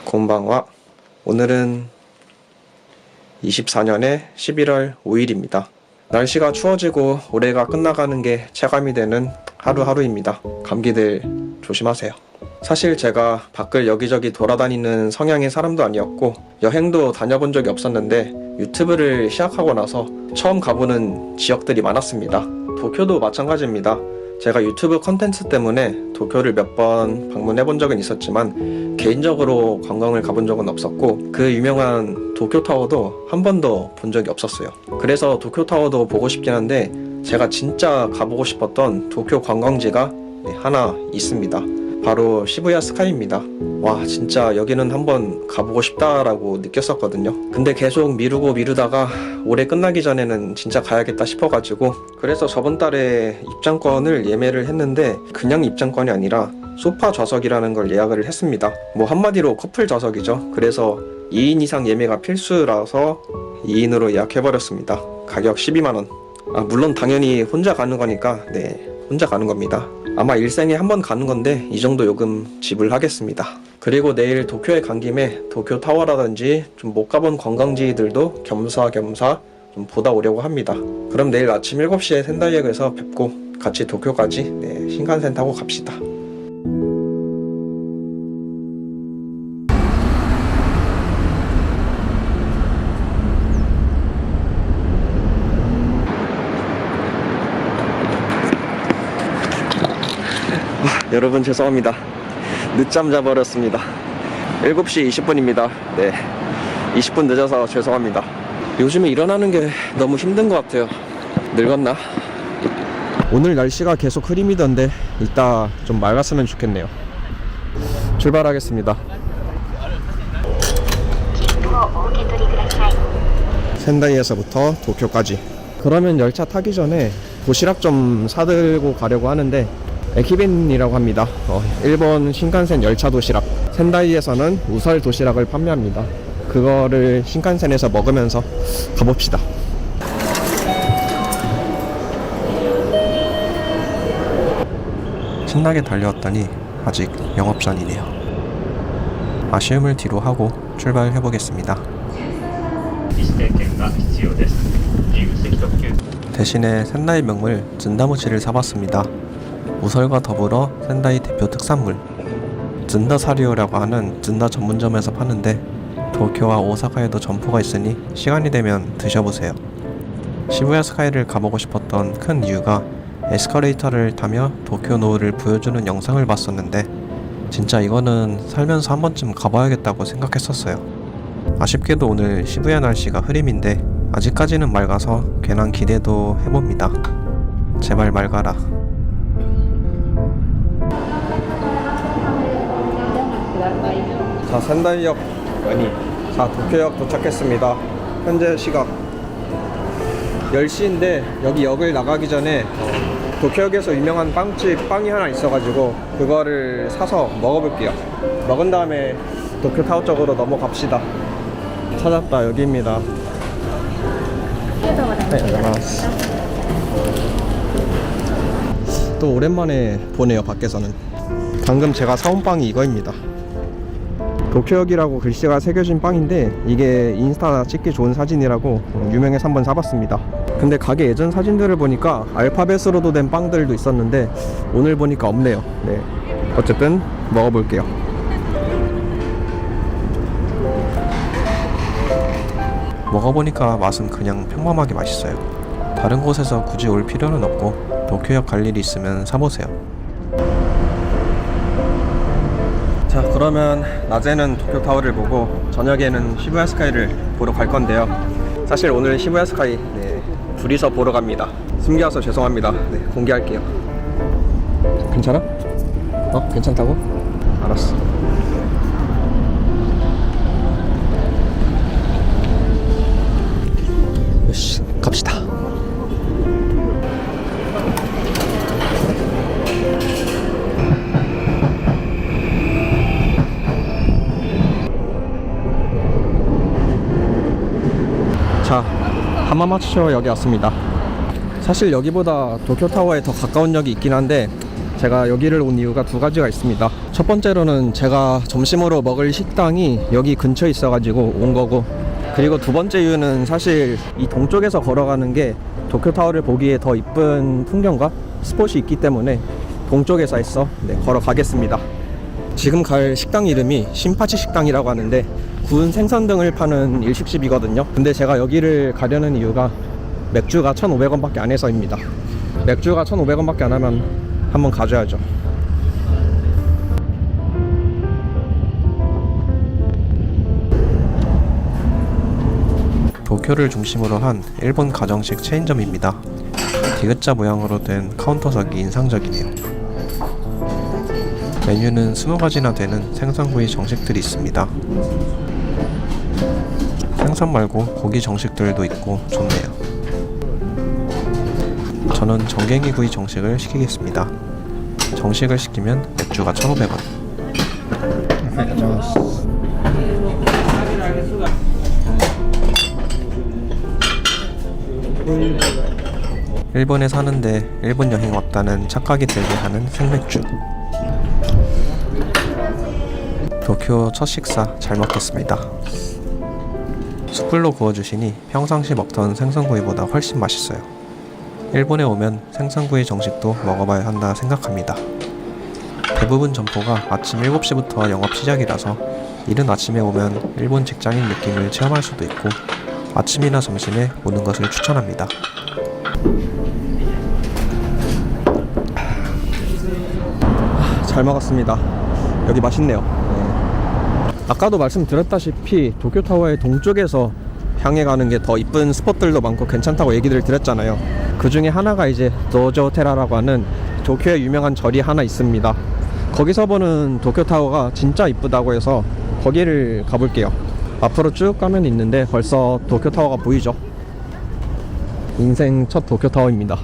곤방와. 오늘은 24년의 11월 5일입니다. 날씨가 추워지고 올해가 끝나가는 게 체감이 되는 하루하루입니다. 감기들 조심하세요. 사실 제가 밖을 여기저기 돌아다니는 성향의 사람도 아니었고 여행도 다녀본 적이 없었는데 유튜브를 시작하고 나서 처음 가보는 지역들이 많았습니다. 도쿄도 마찬가지입니다. 제가 유튜브 컨텐츠 때문에 도쿄를 몇 번 방문해 본 적은 있었지만 개인적으로 관광을 가본 적은 없었고 그 유명한 도쿄타워도 한 번도 본 적이 없었어요. 그래서 도쿄타워도 보고 싶긴 한데 제가 진짜 가보고 싶었던 도쿄 관광지가 하나 있습니다. 바로 시부야 스카이입니다. 와, 진짜 여기는 한번 가보고 싶다라고 느꼈었거든요. 근데 계속 미루다가 올해 끝나기 전에는 진짜 가야겠다 싶어가지고 그래서 저번 달에 입장권을 예매를 했는데 그냥 입장권이 아니라 소파 좌석이라는 걸 예약을 했습니다. 뭐 한마디로 커플 좌석이죠. 그래서 2인 이상 예매가 필수라서 2인으로 예약해버렸습니다. 가격 12만원. 물론 당연히 혼자 가는 거니까 혼자 가는 겁니다. 아마 일생에 한 번 가는 건데 이 정도 요금 지불하겠습니다. 그리고 내일 도쿄에 간 김에 도쿄 타워라든지 좀 못 가본 관광지들도 겸사겸사 좀 보다 오려고 합니다. 그럼 내일 아침 7시에 센다이역에서 뵙고 같이 도쿄까지 신칸센 타고 갑시다. 여러분 죄송합니다. 늦잠 자버렸습니다. 7시 20분입니다. 20분 늦어서 죄송합니다. 요즘에 일어나는 게 너무 힘든 것 같아요. 늙었나? 오늘 날씨가 계속 흐림이던데 이따 좀 맑았으면 좋겠네요. 출발하겠습니다. 센다이에서부터 도쿄까지. 그러면 열차 타기 전에 도시락 좀 사들고 가려고 하는데 에키벤이라고 합니다. 일본 신칸센 열차 도시락. 센다이에서는 우설 도시락을 판매합니다. 그거를 신칸센에서 먹으면서 가봅시다. 신나게 달려왔더니 아직 영업 전이네요. 아쉬움을 뒤로 하고 출발해보겠습니다. 대신에 센다이 명물 즌다무치를 사봤습니다. 우설과 더불어 센다이 대표 특산물 즌다 사리오라고 하는 즌다 전문점에서 파는데 도쿄와 오사카에도 점포가 있으니 시간이 되면 드셔보세요. 시부야 스카이를 가보고 싶었던 큰 이유가 에스컬레이터를 타며 도쿄 노을을 보여주는 영상을 봤었는데 진짜 이거는 살면서 한 번쯤 가봐야겠다고 생각했었어요. 아쉽게도 오늘 시부야 날씨가 흐림인데 아직까지는 맑아서 괜한 기대도 해봅니다. 제발 맑아라. 자, 센다이역 도쿄역 도착했습니다. 현재 시각 10시인데 여기 역을 나가기 전에 도쿄역에서 유명한 빵집 빵이 하나 있어가지고 그거를 사서 먹어볼게요. 먹은 다음에 도쿄타워 쪽으로 넘어갑시다. 찾았다. 여기입니다. 또 오랜만에 보네요. 밖에서는. 방금 제가 사온 빵이 이거입니다. 도쿄역이라고 글씨가 새겨진 빵인데 이게 인스타 찍기 좋은 사진이라고 유명해서 한번 사봤습니다. 근데 가게 예전 사진들을 보니까 알파벳으로도 된 빵들도 있었는데 오늘 보니까 없네요. 어쨌든 먹어볼게요. 먹어보니까 맛은 그냥 평범하게 맛있어요. 다른 곳에서 굳이 올 필요는 없고 도쿄역 갈 일이 있으면 사보세요. 자, 그러면 낮에는 도쿄타워를 보고 저녁에는 시부야 스카이를 보러 갈 건데요. 사실 오늘 시부야 스카이 둘이서 보러 갑니다. 숨겨서 죄송합니다. 공개할게요. 괜찮아? 괜찮다고? 알았어. 요시, 갑시다. 자, 하마마츠역에 왔습니다. 사실 여기보다 도쿄타워에 더 가까운 역이 있긴 한데 제가 여기를 온 이유가 두 가지가 있습니다. 첫 번째로는 제가 점심으로 먹을 식당이 여기 근처에 있어가지고 온 거고, 그리고 두 번째 이유는 사실 이 동쪽에서 걸어가는 게 도쿄타워를 보기에 더 이쁜 풍경과 스폿이 있기 때문에 동쪽에서 해서 걸어가겠습니다. 지금 갈 식당 이름이 신파치 식당이라고 하는데 구운 생선 등을 파는 일식집이거든요. 근데 제가 여기를 가려는 이유가 맥주가 1,500원밖에 안 해서입니다. 맥주가 1,500원밖에 안 하면 한번 가져야죠. 도쿄를 중심으로 한 일본 가정식 체인점입니다. 디귿자 모양으로 된 카운터석이 인상적이네요. 메뉴는 20가지나 되는 생선구이 정식들이 있습니다. 생선 말고 고기 정식들도 있고 좋네요. 저는 정갱이 구이 정식을 시키겠습니다. 정식을 시키면 맥주가 1,500원. 일본에 사는데 일본 여행 왔다는 착각이 들게 하는 생맥주. 도쿄 첫 식사 잘 먹겠습니다. 숯불로 구워주시니 평상시 먹던 생선구이보다 훨씬 맛있어요. 일본에 오면 생선구이 정식도 먹어봐야 한다 생각합니다. 대부분 점포가 아침 7시부터 영업 시작이라서 이른 아침에 오면 일본 직장인 느낌을 체험할 수도 있고 아침이나 점심에 오는 것을 추천합니다. 잘 먹었습니다. 여기 맛있네요. 아까도 말씀드렸다시피 도쿄타워의 동쪽에서 향해 가는 게 더 이쁜 스폿들도 많고 괜찮다고 얘기를 드렸잖아요. 그 중에 하나가 이제 노조테라라고 하는 도쿄에 유명한 절이 하나 있습니다. 거기서 보는 도쿄타워가 진짜 이쁘다고 해서 거기를 가볼게요. 앞으로 쭉 가면 있는데 벌써 도쿄타워가 보이죠? 인생 첫 도쿄타워입니다.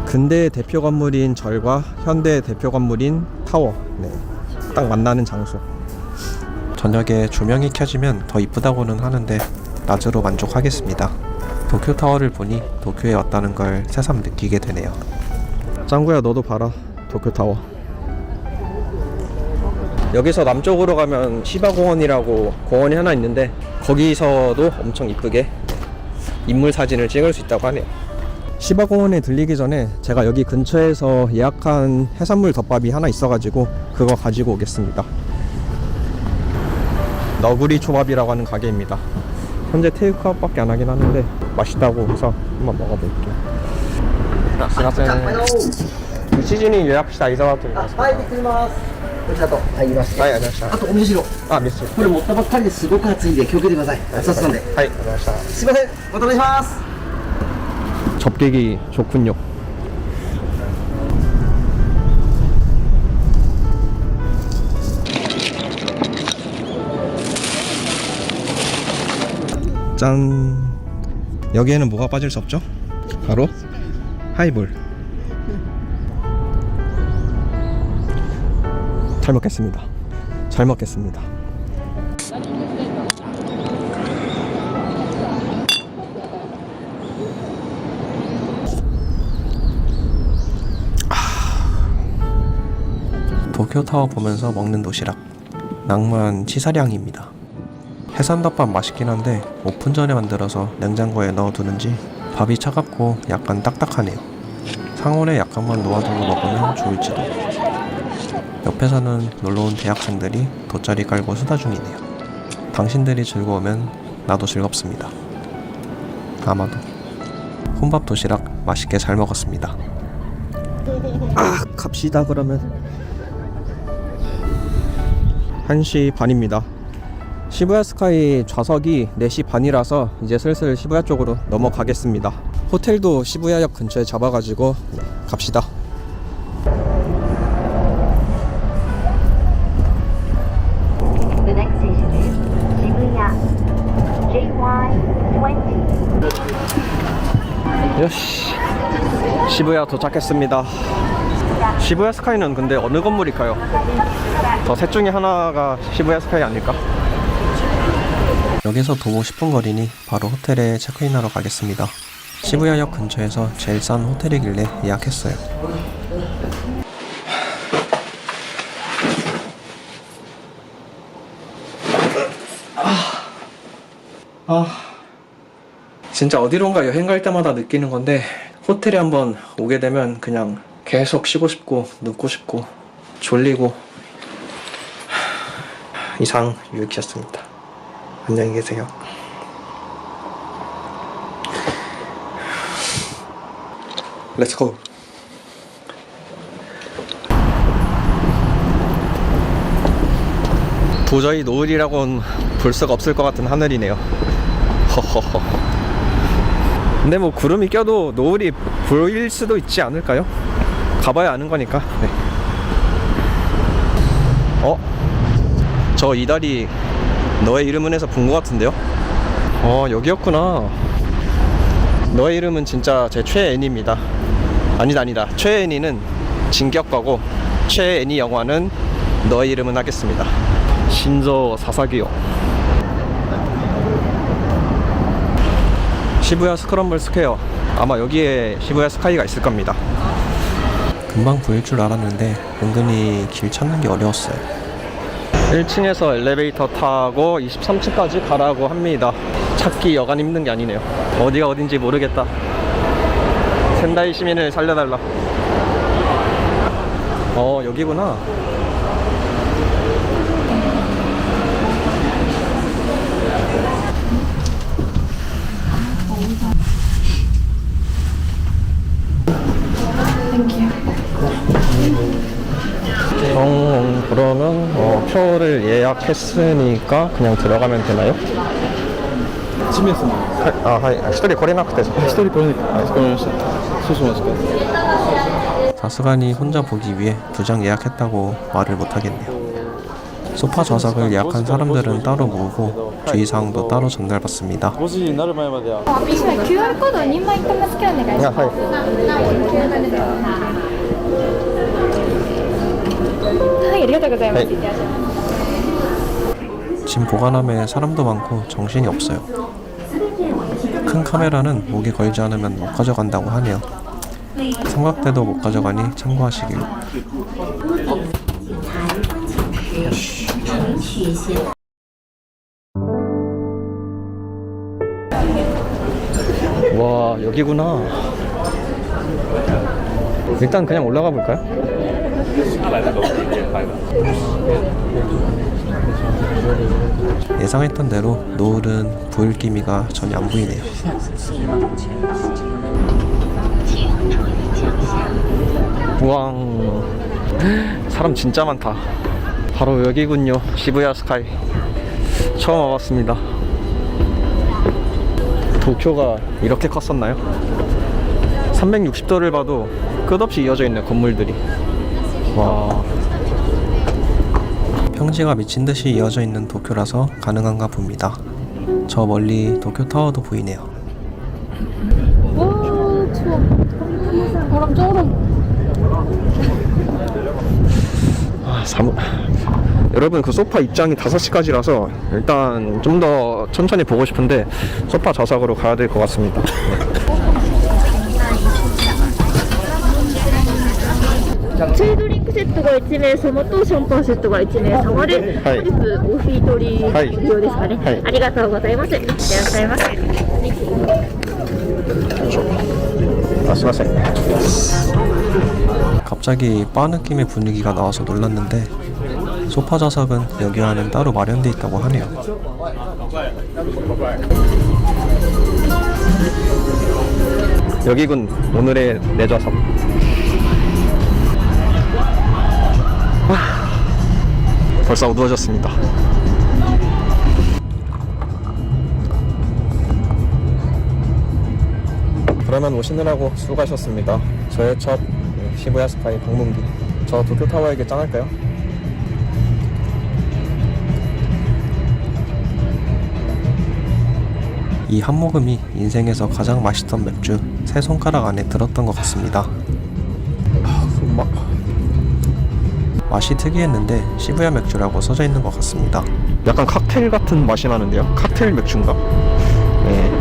근대의 대표 건물인 절과 현대의 대표 건물인 타워, 딱 만나는 장소. 저녁에 조명이 켜지면 더 이쁘다고는 하는데 낮으로 만족하겠습니다. 도쿄타워를 보니 도쿄에 왔다는 걸 새삼 느끼게 되네요. 짱구야, 너도 봐라, 도쿄타워. 여기서 남쪽으로 가면 시바공원이라고 공원이 하나 있는데 거기서도 엄청 이쁘게 인물 사진을 찍을 수 있다고 하네요. 시바공원에 들리기 전에 제가 여기 근처에서 예약한 해산물 덮밥이 하나 있어가지고 그거 가지고 오겠습니다. 너구리 초밥이라고 하는 가게입니다. 현재 테이크아웃밖에 안 하긴 하는데 맛있다고 해서 한번 먹어볼게요. 스미마셍. 시즈닝 예약시다 이사와토. はい、できます。こちらと入りまして。はい、ありがとうございました。あとお味噌汁。あ、ミス。これ持ったばっかりですごく熱いんで気をつけてください。熱々なんで。はい、ありがとうございました。すいません。またお願いします。 접객이 좋군요. 짠. 여기에는 뭐가 빠질 수 없죠? 바로 하이볼. 잘 먹겠습니다. 잘 먹겠습니다. 도쿄타워 보면서 먹는 도시락, 낭만 치사량입니다. 해산덮밥 맛있긴 한데 오픈 전에 만들어서 냉장고에 넣어두는지 밥이 차갑고 약간 딱딱하네요. 상온에 약간만 놓아두고 먹으면 좋을지도. 옆에서는 놀러온 대학생들이 돗자리 깔고 수다 중이네요. 당신들이 즐거우면 나도 즐겁습니다. 아마도. 혼밥 도시락 맛있게 잘 먹었습니다. 아, 갑시다 그러면. 1시 반입니다. 시부야 스카이 좌석이 4시 반이라서 이제 슬슬 시부야 쪽으로 넘어가겠습니다. 호텔도 시부야역 근처에 잡아가지고 갑시다. The next station is Shibuya JY20. 요시, 시부야 도착했습니다. 시부야 스카이는 근데 어느 건물일까요? 저 셋 중에 하나가 시부야 스카이 아닐까? 역에서 도보 10분 거리니 바로 호텔에 체크인하러 가겠습니다. 시부야역 근처에서 제일 싼 호텔이길래 예약했어요. 진짜 어디론가 여행 갈 때마다 느끼는 건데 호텔에 한번 오게 되면 그냥 계속 쉬고 싶고 눕고 싶고 졸리고 이상 유익이었습니다. 안녕히 계세요. 렛츠고. 도저히 노을이라고는 볼 수가 없을 것 같은 하늘이네요. 허허허. 근데 뭐 구름이 껴도 노을이 보일 수도 있지 않을까요? 가봐야 아는 거니까. 네. 저 이 다리 너의 이름은에서 본 것 같은데요? 여기였구나. 너의 이름은 진짜 제 최애 애니입니다. 아니다. 최애 애니는 진격과고 최애 애니 영화는 너의 이름은 하겠습니다. 신조 사사기요. 시부야 스크럼블 스퀘어. 아마 여기에 시부야 스카이가 있을 겁니다. 금방 보일 줄 알았는데 은근히 길 찾는 게 어려웠어요. 1층에서 엘리베이터 타고 23층까지 가라고 합니다. 찾기 여간 힘든 게 아니네요. 어디가 어딘지 모르겠다. 센다이 시민을 살려달라. 여기구나. 그러면 표를 예약했으니까 그냥 들어가면 되나요? 1名様はい、1人来れなくて。1人これわかりました少々お待ちください 다스간이 혼자 보기 위해 2장 예약했다고 말을 못하겠네요. 소파 좌석을 예약한 사람들은 따로 모으고 주의사항도 따로 전달받습니다. 5時になる前までは QR コードを2枚ともスキャンお願いします。はい、ありがとうございます。 짐 보관함에 사람도 많고 정신이 없어요. 큰 카메라는 목에 걸지 않으면 못 가져간다고 하네요. 삼각대도 못 가져가니 참고하시길. 와, 여기구나. 일단 그냥 올라가 볼까요? 예상했던 대로 노을은 보일 기미가 전혀 안 보이네요. 우왕, 사람 진짜 많다. 바로 여기군요. 시부야 스카이. 처음 와봤습니다. 도쿄가 이렇게 컸었나요? 360도를 봐도 끝없이 이어져 있는 건물들이. 와, 평지가 미친듯이 이어져 있는 도쿄라서 가능한가 봅니다. 저 멀리 도쿄타워도 보이네요. 와, 추워. 바람 쩔어. 여러분, 그 소파 입장이 5시까지라서 일단 좀 더 천천히 보고 싶은데 소파 좌석으로 가야 될 것 같습니다. チェイドリンクセットが1名様とシャンパンセットが1名様で、はい本日お一人はい無料ですかね、はいありがとうございます。いらっしゃいませ。 갑자기 바 느낌의 분위기가 나와서 놀랐는데 소파 좌석은 여기와는 따로 마련돼 있다고 하네요. 여기군, 오늘의 내 좌석. 벌써 어두워졌습니다. 그러면 오시느라고 수고하셨습니다. 저의 첫 시부야 스카이 방문기. 저 도쿄타워에게 짠할까요? 이 한 모금이 인생에서 가장 맛있던 맥주 세 손가락 안에 들었던 것 같습니다. 맛이 특이했는데 시부야 맥주라고 써져 있는 것 같습니다. 약간 칵테일 같은 맛이 나는데요? 칵테일 맥주인가? 네.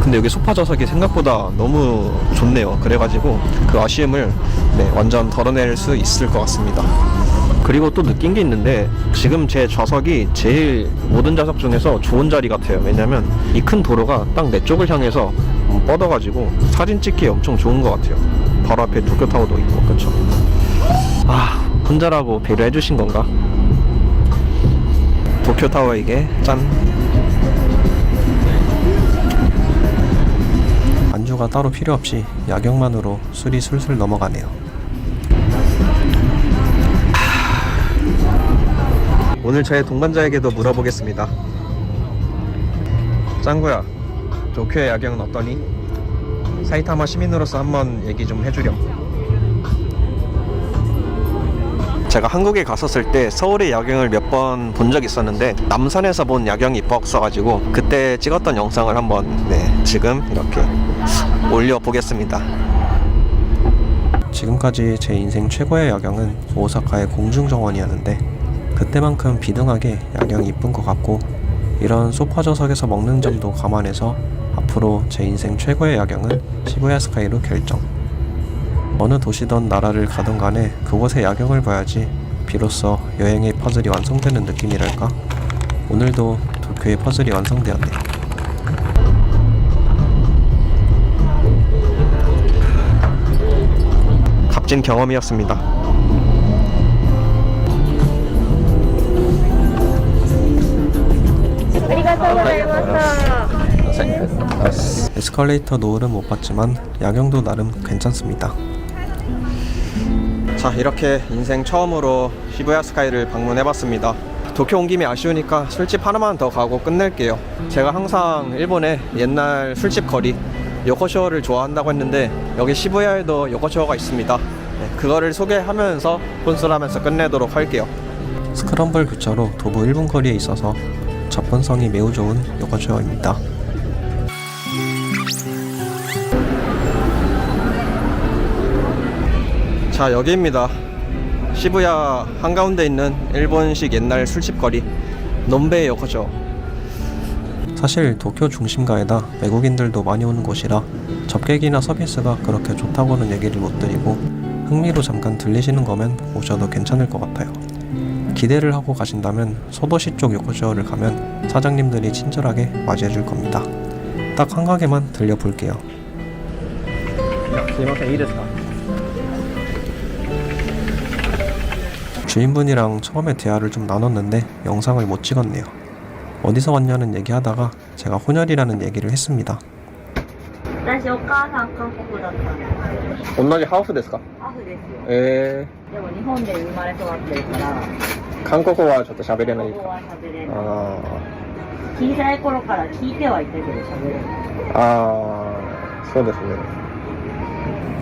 근데 여기 소파 좌석이 생각보다 너무 좋네요. 그래가지고 그 아쉬움을 완전 덜어낼 수 있을 것 같습니다. 그리고 또 느낀 게 있는데 지금 제 좌석이 제일 모든 좌석 중에서 좋은 자리 같아요. 왜냐면 이 큰 도로가 딱 내 쪽을 향해서 뻗어가지고 사진 찍기에 엄청 좋은 것 같아요. 바로 앞에 도쿄타워도 있고. 그쵸? 아, 혼자라고 배려해주신 건가? 도쿄타워에게 짠. 안주가 따로 필요 없이 야경만으로 술이 술술 넘어가네요. 오늘 저의 동반자에게도 물어보겠습니다. 짱구야, 도쿄의 야경은 어떠니? 사이타마 시민으로서 한번 얘기 좀 해주렴. 제가 한국에 갔었을 때 서울의 야경을 몇 번 본 적이 있었는데 남산에서 본 야경이 이뻤어가지고 그때 찍었던 영상을 한번 지금 이렇게 올려보겠습니다. 지금까지 제 인생 최고의 야경은 오사카의 공중정원이었는데 그때만큼 비등하게 야경이 이쁜 것 같고 이런 소파 좌석에서 먹는 점도 감안해서 앞으로 제 인생 최고의 야경은 시부야 스카이로 결정. 어느 도시든 나라를 가든 간에 그곳의 야경을 봐야지 비로소 여행의 퍼즐이 완성되는 느낌이랄까? 오늘도 도쿄의 퍼즐이 완성되었네요. 값진 경험이었습니다. 에스컬레이터 노을은 못 봤지만 야경도 나름 괜찮습니다. 자, 이렇게 인생 처음으로 시부야 스카이를 방문해봤습니다. 도쿄 온 김에 아쉬우니까 술집 하나만 더 가고 끝낼게요. 제가 항상 일본의 옛날 술집 거리 요코쇼를 좋아한다고 했는데 여기 시부야에도 요코쇼가 있습니다. 그거를 소개하면서 혼술하면서 끝내도록 할게요. 스크럼블 교차로 도보 1분 거리에 있어서 접근성이 매우 좋은 요코쇼입니다. 자, 여기입니다. 시부야 한가운데 있는 일본식 옛날 술집 거리 논베 요코쇼. 사실 도쿄 중심가에다 외국인들도 많이 오는 곳이라 접객이나 서비스가 그렇게 좋다고는 얘기를 못 드리고 흥미로 잠깐 들리시는 거면 오셔도 괜찮을 것 같아요. 기대를 하고 가신다면 소도시 쪽 요코쇼를 가면 사장님들이 친절하게 맞이해 줄 겁니다. 딱 한 가게만 들려볼게요. 주인분이랑 처음에 대화를 좀 나눴는데 영상을 못 찍었네요. 어디서 왔냐는 얘기하다가 제가 혼혈이라는 얘기를 했습니다. 私お母さん韓国だったんです。 온나지 하우스ですか? ハーフですよ。でも日本で生まれ育ってるから、 한국어와 저도 喋れない韓国語は喋れない。 아, 小さい頃から聞いてはいたけど喋れない。 아, そうですね.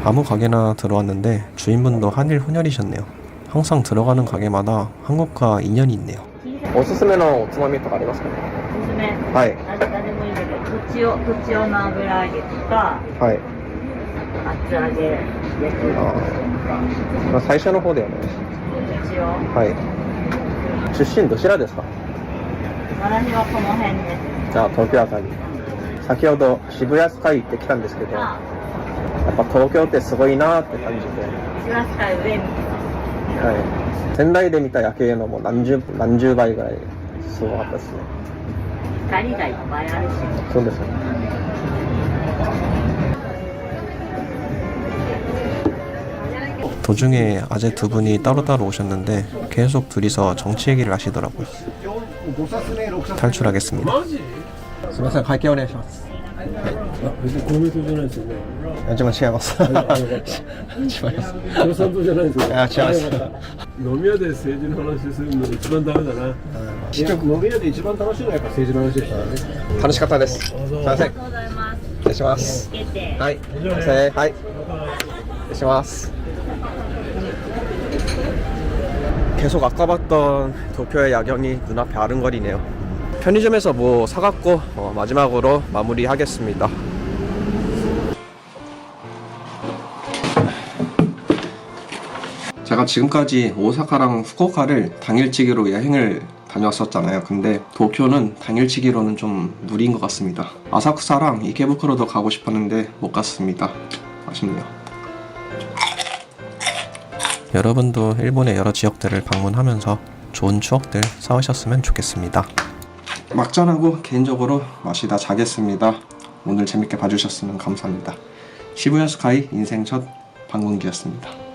아무 가게나 들어왔는데 주인분도 한일 혼혈이셨네요. 항상 들어가는 가게마다 한국과 인연이 있네요. おすすめのおつまみとかありますか? おすすめ。はい。何でもいいんだけど、とちおの油揚げとか、はい。厚揚げ焼きあー、まあ、最初の方でお願いしまとちお。す。はい。出身どちらですか? 私はこの辺です。じゃあ東京あたり。先ほど渋谷スカイ行ってきたんですけど、やっぱ東京ってすごいなーって感じで。シラスカイ上見て。はい。仙台で見た夜景のもう何十倍ぐらいすごかったですね。光がいっぱいあるし。そうですね。 도중에 아재 두 분이 따로따로 오셨는데 계속 둘이서 정치 얘기를 하시더라고요. 탈출하겠습니다. すみません、会計お願いします。別に公明党じゃないですよね。違います。違います。共産党じゃないですよ。いや違います飲み屋で政治の話するの一番ダメだな。飲み屋で一番楽しいのはやっぱ政治の話でしたね。楽しかったです。すみません。ありがとうございます。 失礼します。 つけて。 はい。すいません。はい。失礼します. 계속 아까 봤던 도쿄의 야경이 눈앞에 아른거리네요. 편의점에서 뭐 사갖고 마지막으로 마무리하겠습니다. 제가 지금까지 오사카랑 후쿠오카를 당일치기로 여행을 다녀왔었잖아요. 근데 도쿄는 당일치기로는 좀 무리인 것 같습니다. 아사쿠사랑 이케부쿠로도 가고 싶었는데 못 갔습니다. 아쉽네요. 여러분도 일본의 여러 지역들을 방문하면서 좋은 추억들 쌓으셨으면 좋겠습니다. 막잔하고 개인적으로 마시다 자겠습니다. 오늘 재밌게 봐주셨으면 감사합니다. 시부야 스카이 인생 첫 방문기였습니다.